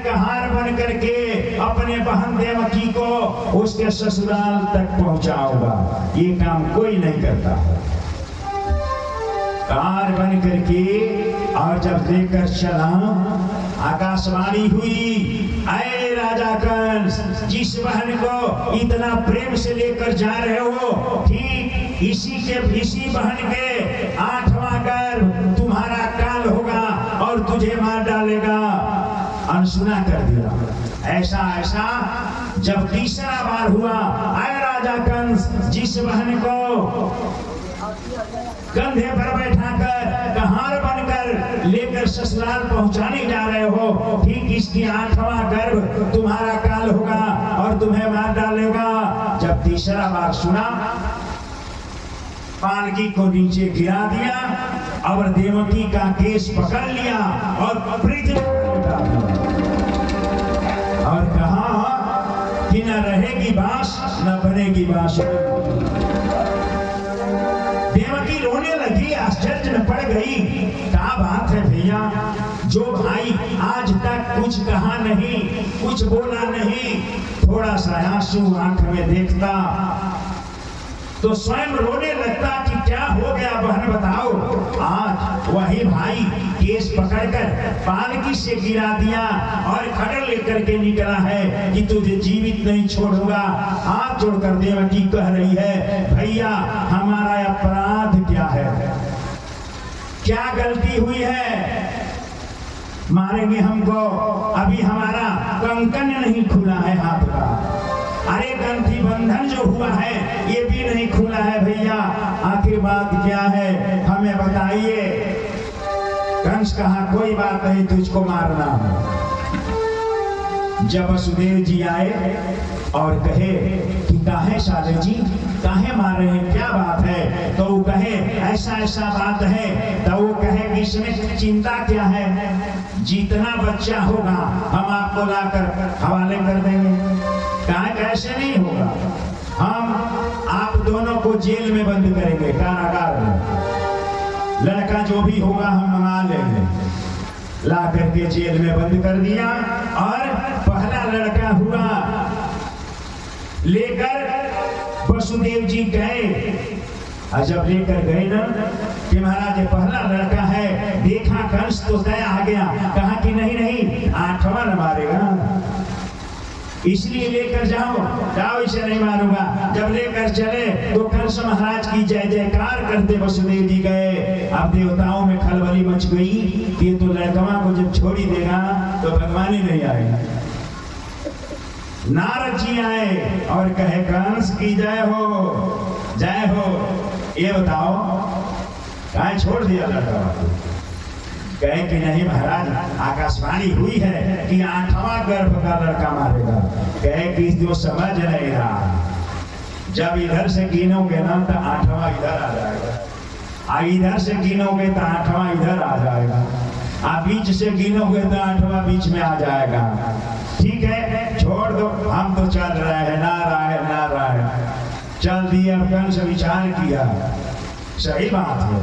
कहार बन करके अपने बहन देवकी को उसके ससुराल तक पहुंचाऊंगा। ये काम कोई नहीं करता है। कहार बन करके और जब लेकर चला, आकाशवाणी हुई, ऐ राजा कंस, जिस बहन को इतना प्रेम से लेकर जा रहे हो, ठीक इसी बहन के 8वां गर्भ तुम्हारा काल होगा और तुझे मार डालेगा। अनसुना कर दिया। ऐसा जब तीसरा बार हुआ, आए राजा कंस, जिस बहन को कंधे पर बैठाकर कहार बनकर लेकर ससुराल पहुंचाने जा रहे हो, ठीक इसकी 8वां गर्भ तुम्हारा काल होगा और तुम्हें मार डालेगा। जब तीसरा बार सुना, पालकी को नीचे गिरा दिया और देवकी का केस पकड़ लिया और पृथ्वी पर लुटा दिया और कहा कि न रहेगी बांस न बनेगी बांसुरी। देवकी रोने लगी, आश्चर्य में पड़ गई। क्या बात है भैया, जो भाई आज तक कुछ कहा नहीं, कुछ बोला नहीं, थोड़ा सा आंसू आंख में देखता तो स्वयं रोने लगता कि क्या हो गया बहन बताओ। आज वही भाई केस पकड़कर पालकी से गिरा दिया और खड़े लेकर के निकला है कि तुझे जीवित नहीं छोड़ूंगा। हाथ जोड़कर देवकी कह रही है, भैया हमारा अपराध क्या है, क्या गलती हुई है, मारेंगे हमको, अभी हमारा कंकन नहीं खुला है हाथ का, अरे ग्रंथि बंधन जो हुआ है ये भी नहीं खुला है भैया, आखिर बात क्या है हमें बताइए। कंस कहा, कोई बात नहीं, तुझको मारना है। जब वसुदेव जी आए और कहे कि काहे साले जी, काहे मार रहे हैं, क्या बात है, तो वो कहे ऐसा बात है, तो वो कहे कि इसमें चिंता क्या है, जितना बच्चा होगा हम आपको लाकर हवाले कर देंगे। कहा कैसे नहीं होगा, हम आप दोनों को जेल में बंद करेंगे, कारागार में, लड़का जो भी होगा हम मंगा लेंगे। ला करके जेल में बंद कर दिया और पहला लड़का हुआ लेकर वसुदेव जी गए। और जब लेकर गए ना कि महाराज ये पहला लड़का है, देखा कंस तो दया आ गया, कहा कि नहीं 8वां न मारेगा, इसलिए लेकर जाओ, इसे नहीं मारूंगा। जब लेकर चले तो कंस महाराज की जय जयकार करते वसुदेव जी गए। अब देवताओं में खलबली मच गई कि ये तो लड़कवा को जब छोड़ी देगा तो भगवान ही नहीं आएगा। नारद जी आए और कहे कंस की जय हो। ये बताओ कहाँ छोड़ दिया लड़का? कहे कि नहीं महाराज, आकाशवाणी हुई है कि 8वां गर्भ का लड़का मारेगा। कहे कि जो समझ नहीं रहा, जब इधर से गिनोगे ना तो 8वां इधर आ जाएगा, इधर से गिनोगे तो 8वां इधर आ जाएगा, बीच से गिनोगे तो 8वां बीच में आ जाएगा। ठीक है छोड़ दो, हम तो चल रहे हैं, नारायण चल दिया। कंस विचार किया, सही बात है,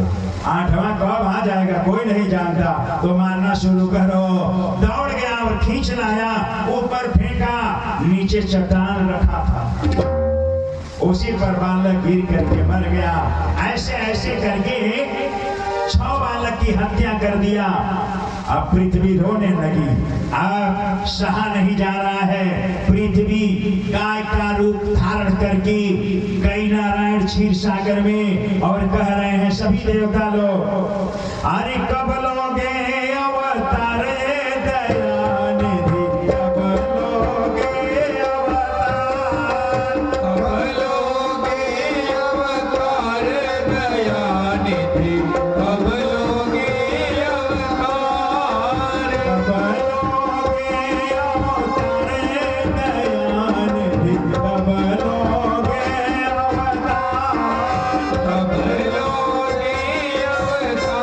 8वां कब आ जाएगा कोई नहीं जानता, तो मारना शुरू करो। दौड़ गया और खींच लाया, ऊपर फेंका, नीचे चट्टान रखा था, उसी पर बालक गिर करके मर गया। ऐसे करके 6 बालक की हत्या कर दिया। अब पृथ्वी रोने लगी, अब सहा नहीं जा रहा है। पृथ्वी गाय का रूप धारण करके गई नारायण क्षीर सागर में और कह रहे हैं सभी देवता लोग, अरे कब लोगे अवतार दयानिधि, कब लोगे अवतार, कब लोगे अवतार दयानिधि, कब लोगे अवतार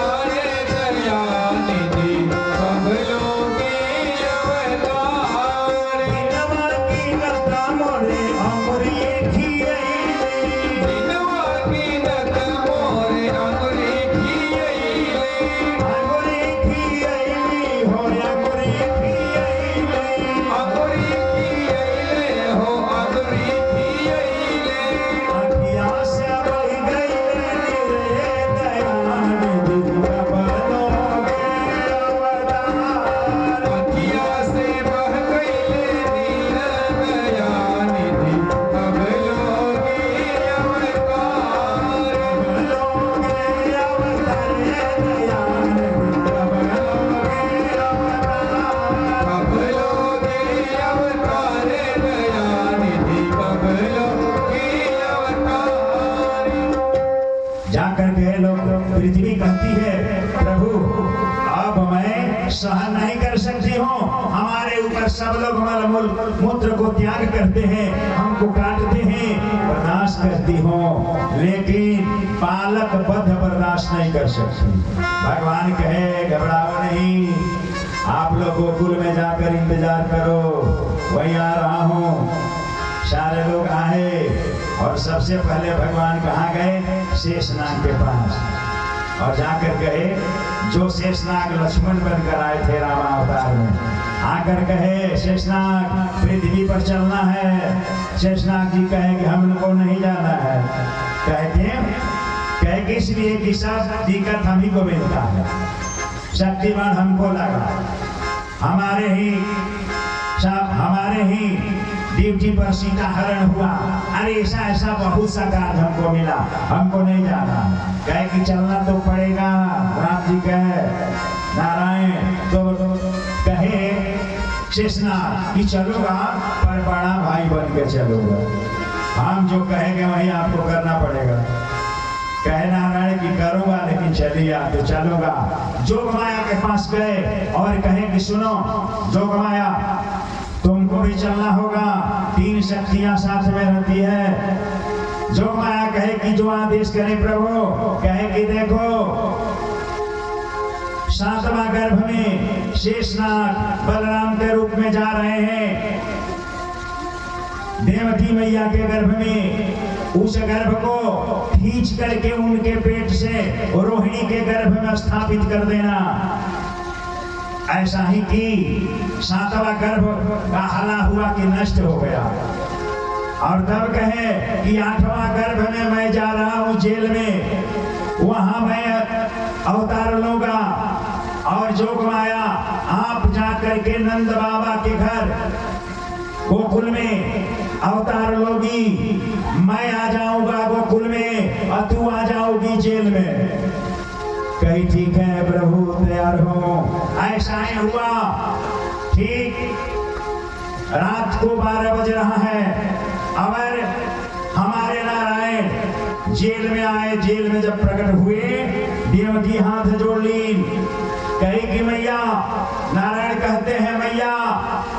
सहन नहीं कर सकती हो, हमारे ऊपर सब लोग मल मूत्र को त्याग करते हैं, हमको काटते हैं, बर्दाश्त करती हो, लेकिन बालक बद्ध बर्दाश्त नहीं कर सकती। भगवान कहे घबराओ नहीं, आप लोग गोकुल में जाकर इंतजार करो, वही आ रहा हूँ। सारे लोग आए और सबसे पहले भगवान कहाँ गए? शेषनाग के पास, और जाकर कहे जो शेषनाग लक्ष्मण बनकर आए थे रामावतार में, आकर कहे शेषनाग पृथ्वी पर चलना है। शेषनाग जी कहे कि हम लोग को नहीं जाना है। कहे कि इसलिए कि सब दिक्कत हम ही को मिलता है, शक्तिमान हमको लगा, हमारे ही ड्यूटी पर सीता हरण हुआ, अरे ऐसा बहुत सा कार्य हमको मिला, हमको नहीं जाना। कहे कि चलना तो पड़ेगा। राम जी कहे नारायण तो कहे शेषनाग कि चलूंगा पर बड़ा भाई बन के चलूंगा, हम जो कहेंगे वही आपको करना पड़ेगा। कहे नारायण की करूंगा लेकिन चलिए आप तो चलूंगा। जोगमाया के पास गए और कहे कि सुनो जोगमाया, तुमको भी चलना होगा, 3 शक्तियां साथ में रहती है। जोगमाया कहे कि जो आदेश करे प्रभु। कहे कि देखो 7वां गर्भ में शेषनाग बलराम के रूप में जा रहे हैं, देवकी मैया के गर्भ में, उस गर्भ को खींच करके उनके पेट से रोहिणी के गर्भ में स्थापित कर देना। ऐसा ही कि 7वां गर्भ का हला हुआ कि नष्ट हो गया, और तब कहे कि 8वां गर्भ में मैं जा रहा हूं जेल में, वहां मैं अवतार लूंगा। और जोगमाया आप जाकर के नंद बाबा के घर गोकुल में अवतार लोगी, मैं आ जाऊंगा गोकुल में और तू आ जाओगी जेल में। कही ठीक है प्रभु तैयार हो। ऐसा ही हुआ। ठीक रात को 12 बज रहा है, अगर हमारे नारायण जेल में आए, जेल में जब प्रकट हुए, देवकी हाथ जोड़ ली, कही कि मैया, नारायण कहते हैं मैया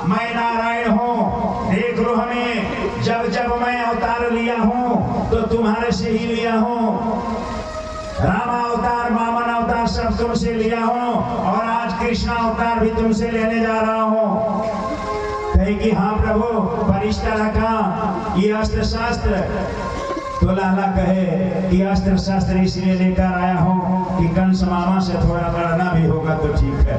मैं नारायण हूँ, देख लो हमें, जब जब मैं अवतार लिया हूँ तो तुम्हारे से ही लिया हूँ, रामा अवतार वामन अवतार सब तुमसे लिया हूँ, और आज कृष्ण अवतार भी तुमसे लेने जा रहा हूँ। कहे कि हाँ प्रभु, पर इस तरह का ये अस्त्र शास्त्र, तो लाला कहे कि अस्त्र शास्त्र इसलिए लेकर आया हूँ कि कंस मामा से थोड़ा लड़ना भी होगा तो ठीक है।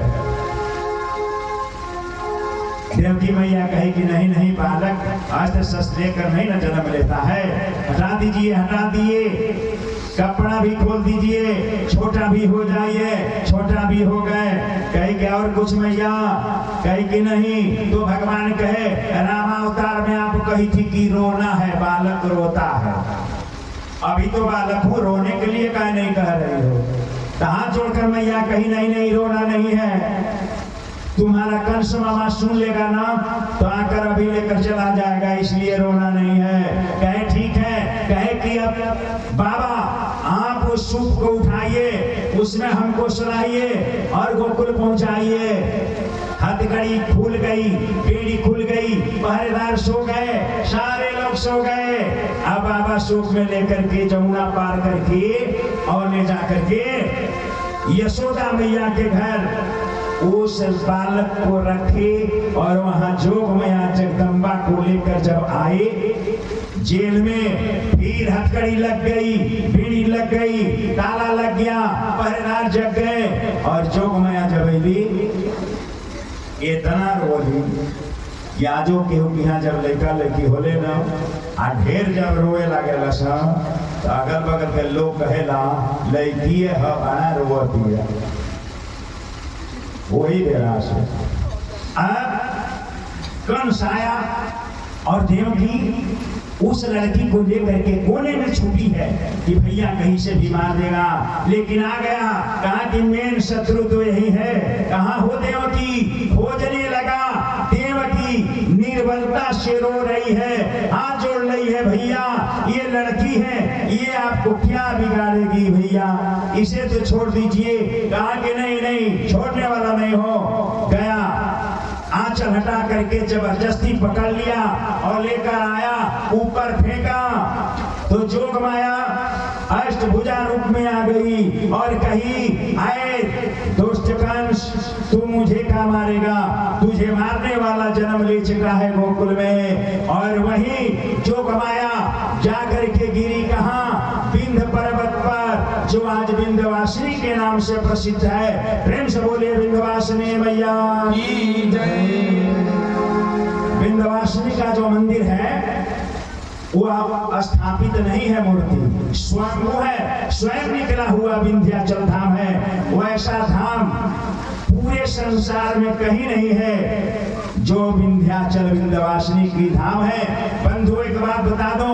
देवकी मैया कहे कि नहीं नहीं बालक अस्त्र शस्त्र लेकर नहीं न जन्म लेता है, हटा दीजिए, हटा दिए, कपड़ा भी खोल दीजिए, छोटा भी हो जाइए, छोटा भी हो गए। कहे कि और कुछ मैया? कहे कि नहीं। तो भगवान कहे रामावतार में आप कही थी कि रोना है, बालक रोता है, अभी तो बालक हूँ, रोने के लिए कह नहीं कह रही हो? तो हाथ जोड़कर मैया कही नहीं नहीं रोना नहीं है, तुम्हारा कंस मामा सुन लेगा ना तो आकर अभी लेकर चला जाएगा, इसलिए रोना नहीं है। कहे ठीक है। कहे कि अब बाबा आप उस सूप को उठाइए, उसमें हमको सुलाइए और गोकुल पहुंचाइए। हथकड़ी खुल गई, बेड़ी खुल गई, पहरेदार सो गए, सारे लोग सो गए। अब बाबा सूप में लेकर के जमुना पार करके और ले जाकर के यशोदा मैया के घर उस बालक को रखे, और वहां जोग मैया जगदम्बा को लेकर जब आए जेल में, फिर हथकड़ी लग गई, बीड़ी लग गई, ताला लग गया, पहरेदार जग गए, और जोग मैया जब अली इतना रोली या जो केहू के यहाँ जब लड़का लड़की होले ना आ ढेर जब रोए लागेला सब, तो अगल बगल के लोग कहेला लड़की है बना रोती है, वही बेरा से कंस आया और देवकी उस लड़की को लेकर के कोने में छुपी है कि भैया कहीं से भी मार देगा, लेकिन आ गया, कहा कि मेन शत्रु तो यही है। कहाँ हो देवकी? खोजने लगा, देवकी निर्बलता से रो रही है, हाथ जोड़ रही है, भैया ये लड़की है, ये आप आपको क्या बिगाड़ेगी भैया, इसे तो छोड़ दीजिए। कहा कि नहीं नहीं, छोड़ने वाला नहीं हो। गया, आंचल हटा करके जबरदस्ती पकड़ लिया और लेकर आया, ऊपर फेंका तो जोग माया अष्टभुजा रूप में आ गई और कही, आए दोस्त कंस, तू मुझे क्या मारेगा, तुझे मारने वाला जन्म ले चुका है गोकुल में। और वही जोग माया जा करके गिरी कहाँ, विंध्य पर्वत पर, जो आज विंध्यवासिनी के नाम से प्रसिद्ध है। प्रेम से बोले विंध्यवासिनी मैया की जय। विंध्यवासिनी का जो मंदिर है वो अब स्थापित नहीं है, मूर्ति स्वयं वो है, स्वयं निकला हुआ विंध्याचल धाम है। वैसा धाम पूरे संसार में कहीं नहीं है जो विंध्याचल विंध्यवासिनी की धाम है। बंधु एक बात बता दो,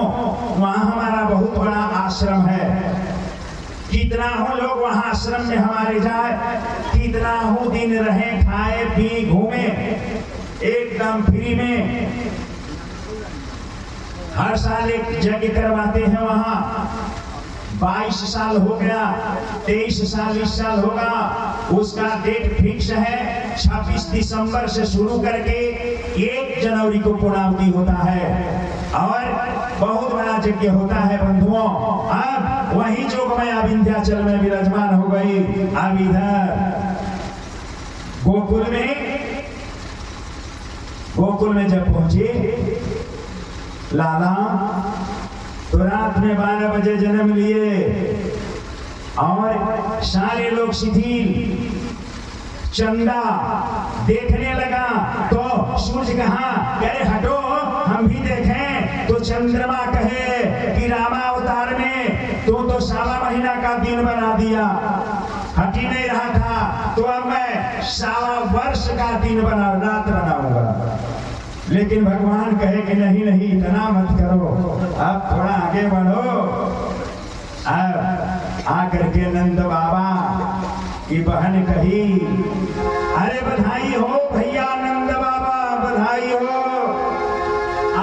वहां हमारा बहुत बड़ा आश्रम है। कितना हो लोग वहां आश्रम में हमारे जाए, कितना हो दिन रहे, खाए पी घूमे, एकदम फ्री में। हर साल एक यज्ञ करवाते हैं वहां। 22 साल हो गया, 23 साल इस साल होगा। उसका डेट फिक्स है, 26 दिसंबर से शुरू करके 1 जनवरी को पूर्णावधि होता है और बहुत बड़ा यज्ञ होता है बंधुओं। अब वही जोगमाया विंध्याचल में विराजमान हो गई। अब इधर गोकुल में जब पहुंचे लाला, तो रात में 12 बजे जन्म लिए और सारे लोग शिथिल। चंदा देखने लगा तो सूरज कहा, अरे हटो हम भी देखें। तो चंद्रमा कहे कि रामावतार में तो 1.25 महीना का दिन बना दिया, हट ही नहीं रहा था, तो अब मैं 1.25 वर्ष का दिन रात बनाऊंगा। लेकिन भगवान कहे कि नहीं नहीं, इतना मत करो, अब थोड़ा आगे बढ़ो। अब आकर के नंद बाबा की बहन कही, अरे बधाई हो भैया नंद बाबा, बधाई हो,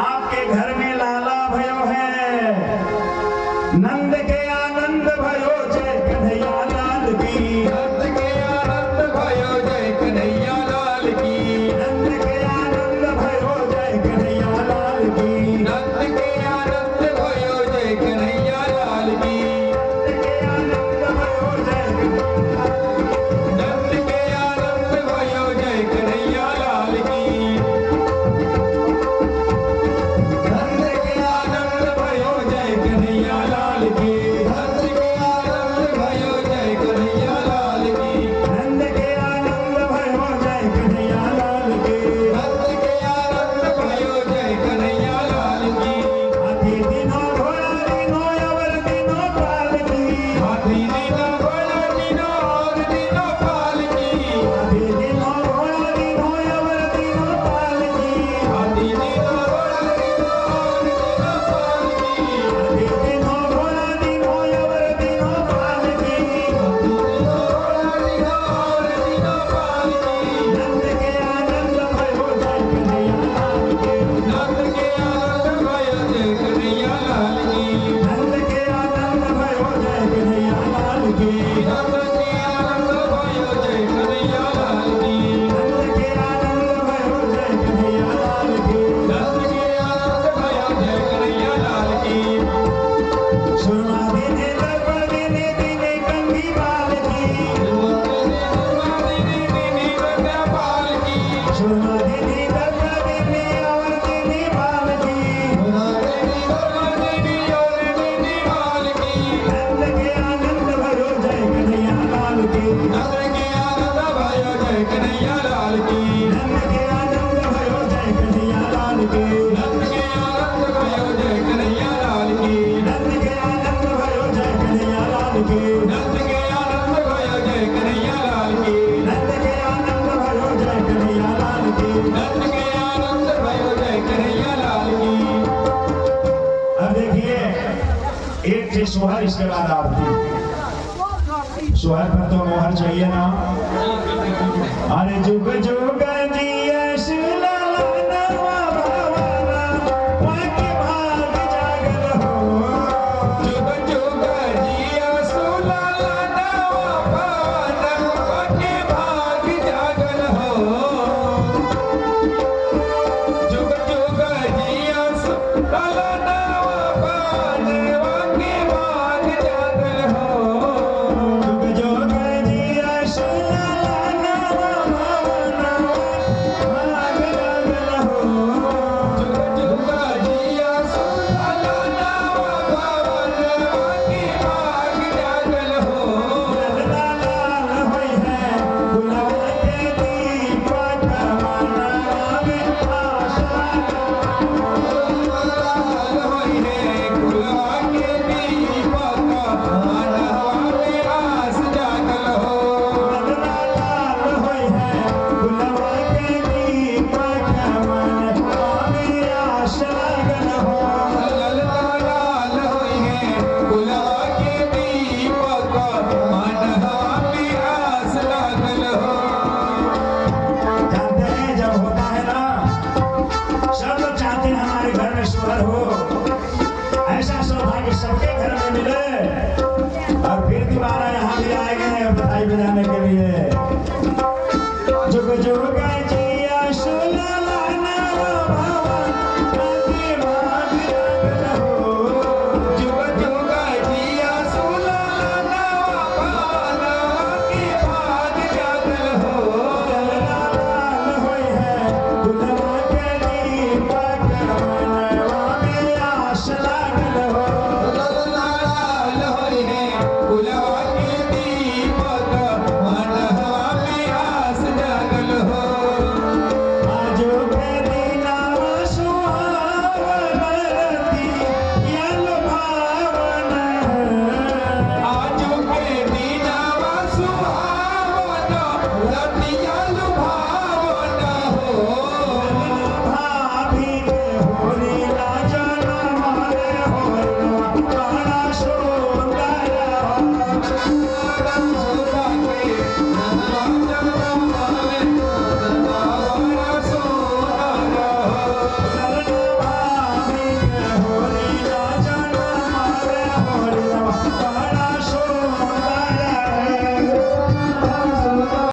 आपके घर में लाला भयो है। नंद के आनंद भयो, जय कन्हैया लाल की। नंद के आनंद भयो, जय कन्हैया लाल की। नंद के आनंद भयो, जय कन्हैया लाल की। नंद के आनंद भयो, जय कन्हैया लाल की। नंद के आनंद भयो, जय नंद के आनंद भयो, जय कन्हैया लाल की। नंद के आनंद भयो, जय कन्हैया लाल की। नंद के आनंद भयो, जय कन्हैया लाल की। नंद के आनंद भयो, जय कन्हैया लाल की। नंद के आनंद भयो, जय कन्हैया लाल की। हाथी दिनो घोड़ा दिनो अवर दिनो पाल की। हाथी दिनो घोड़ा दिनो और दिनो पाल की। हाथी दिनो घोड़ा दिनो अवर दिनो पाल की। हाथी दिनो घोड़ा दिनो और दिनो पाल की। हाथी दिनो घोड़ा दिनो अवर दिनो पाल की। हाथी दिनो घोड़ा दिनो और दिनो पाल की। नंद के आनंद भयो, जय कन्हैया लाल की। नंद के आनंद भयो, जय कन्हैया लाल की। नंद के आनंद भयो, जय कन्हैया लाल की। नंद के आनंद भयो, जय कन्हैया लाल की। नंद के आनंद भयो, जय कन्हैया लाल की। नंद के आनंद भयो, जय कन्हैया लाल की। सुरमा देने दर्पण देने दीने कंघी बाल की। सुरमा देने गंगा बाल की। सुरमा देने दर्पण देने और देने बाल की। सुरमा देने दर्पण देने और देने बाल की। नंद के आनंद भयो, जय कन्हैया लाल की। नंद के आनंद भयो, जय कन्हैया लाल की। नंद के आनंद भयो, जय कन्हैया लाल की। नंद के आनंद भयो, जय कन्हैया लाल की। नंद के आनंद भयो, जय कन्हैया लाल की। नंद के आनंद भयो, जय कन्हैया लाल की। नंद के आनंद भयो, जय कन्हैया लाल की। नंद के आनंद भयो, जय कन्हैया लाल की। अब देखिए, एक थे सोहर, इसके बाद आरती। सोहर पर तो मोहर चाहिए ना। अरे जुग जुग